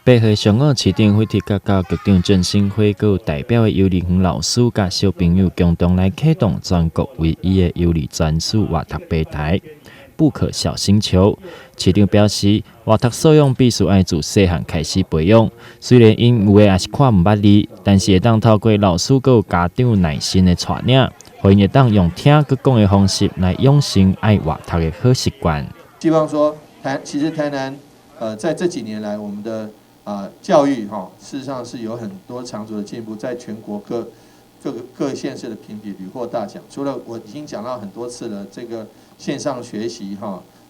北河上午市长会提教局长郑兴辉，佮代表的幼儿园老师甲小朋友共同来启动全国唯一的幼儿专属活读平台“不可小星球”。市长表示，活读素养必须爱自细汉开始培养。虽然因有的也是看唔捌字，但是会当透过老师佮家长耐心的带领，互因会当用听佮讲的方式来养成爱活读的好习惯。希望说其实台南在这几年来，我们的教育事实上是有很多长足的进步，在全国各县市的评比屡获大奖。除了我已经讲到很多次了，这个线上学习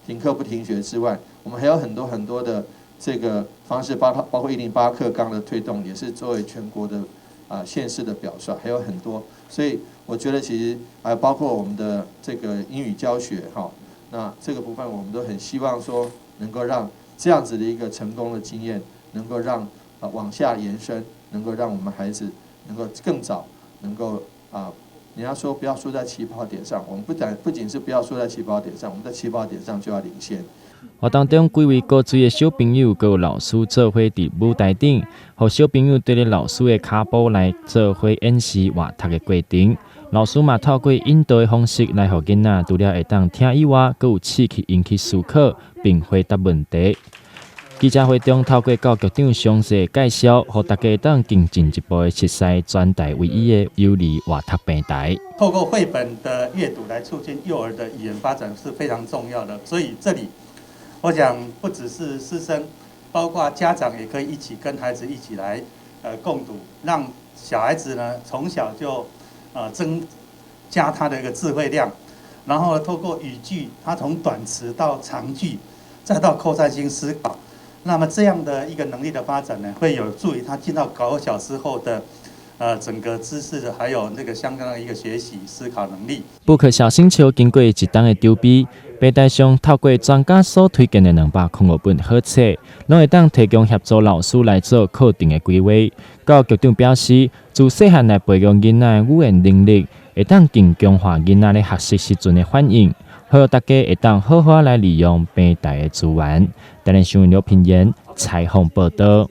停课不停学之外，我们还有很多的这个方式，包括108课纲的推动，也是作为全国的县市的表率，还有很多。所以我觉得其实还包括我们的这个英语教学那这个部分我们都很希望说能够让这样子的一个成功的经验，能够让往下延伸，能够让我们孩子能够更早能够人家说不要输在起跑点上，我们不仅是不要输在起跑点上，我们在起跑点上就要领先。活动中，几位高水的小朋友和老师做伙伫舞台顶，和小朋友对着老师的脚步来做伙演示活读的过程。老师嘛透过引导的方式来，互囡仔除了会当听以外，更有刺激引起思考，并回答问题。记者会中透过教局长详细介绍，让大家会当更进一步的熟悉全台唯一的幼儿活读平台。透过绘本的阅读来促进幼儿的语言发展是非常重要的，所以这里我想不只是师生，包括家长也可以一起跟孩子一起来共读，让小孩子呢从小就增加他的一个智慧量，然后透过语句，他从短词到长句，再到扩散性思考，那么这样的一个能力的发展呢，会有助于他进到高小之后的整个知识的还有那个相关的一个学习思考能力。不可小星球经过一档的筹备，平台上透过专家所推荐的205本好册，拢会当提供协助老师来做课程的规划。教育局长表示，自细汉来培养囡仔的语言能力，会当更强化囡仔咧学习时阵的反应，好大家会当好好来利用平台的资源。台南新闻刘品言采访报道。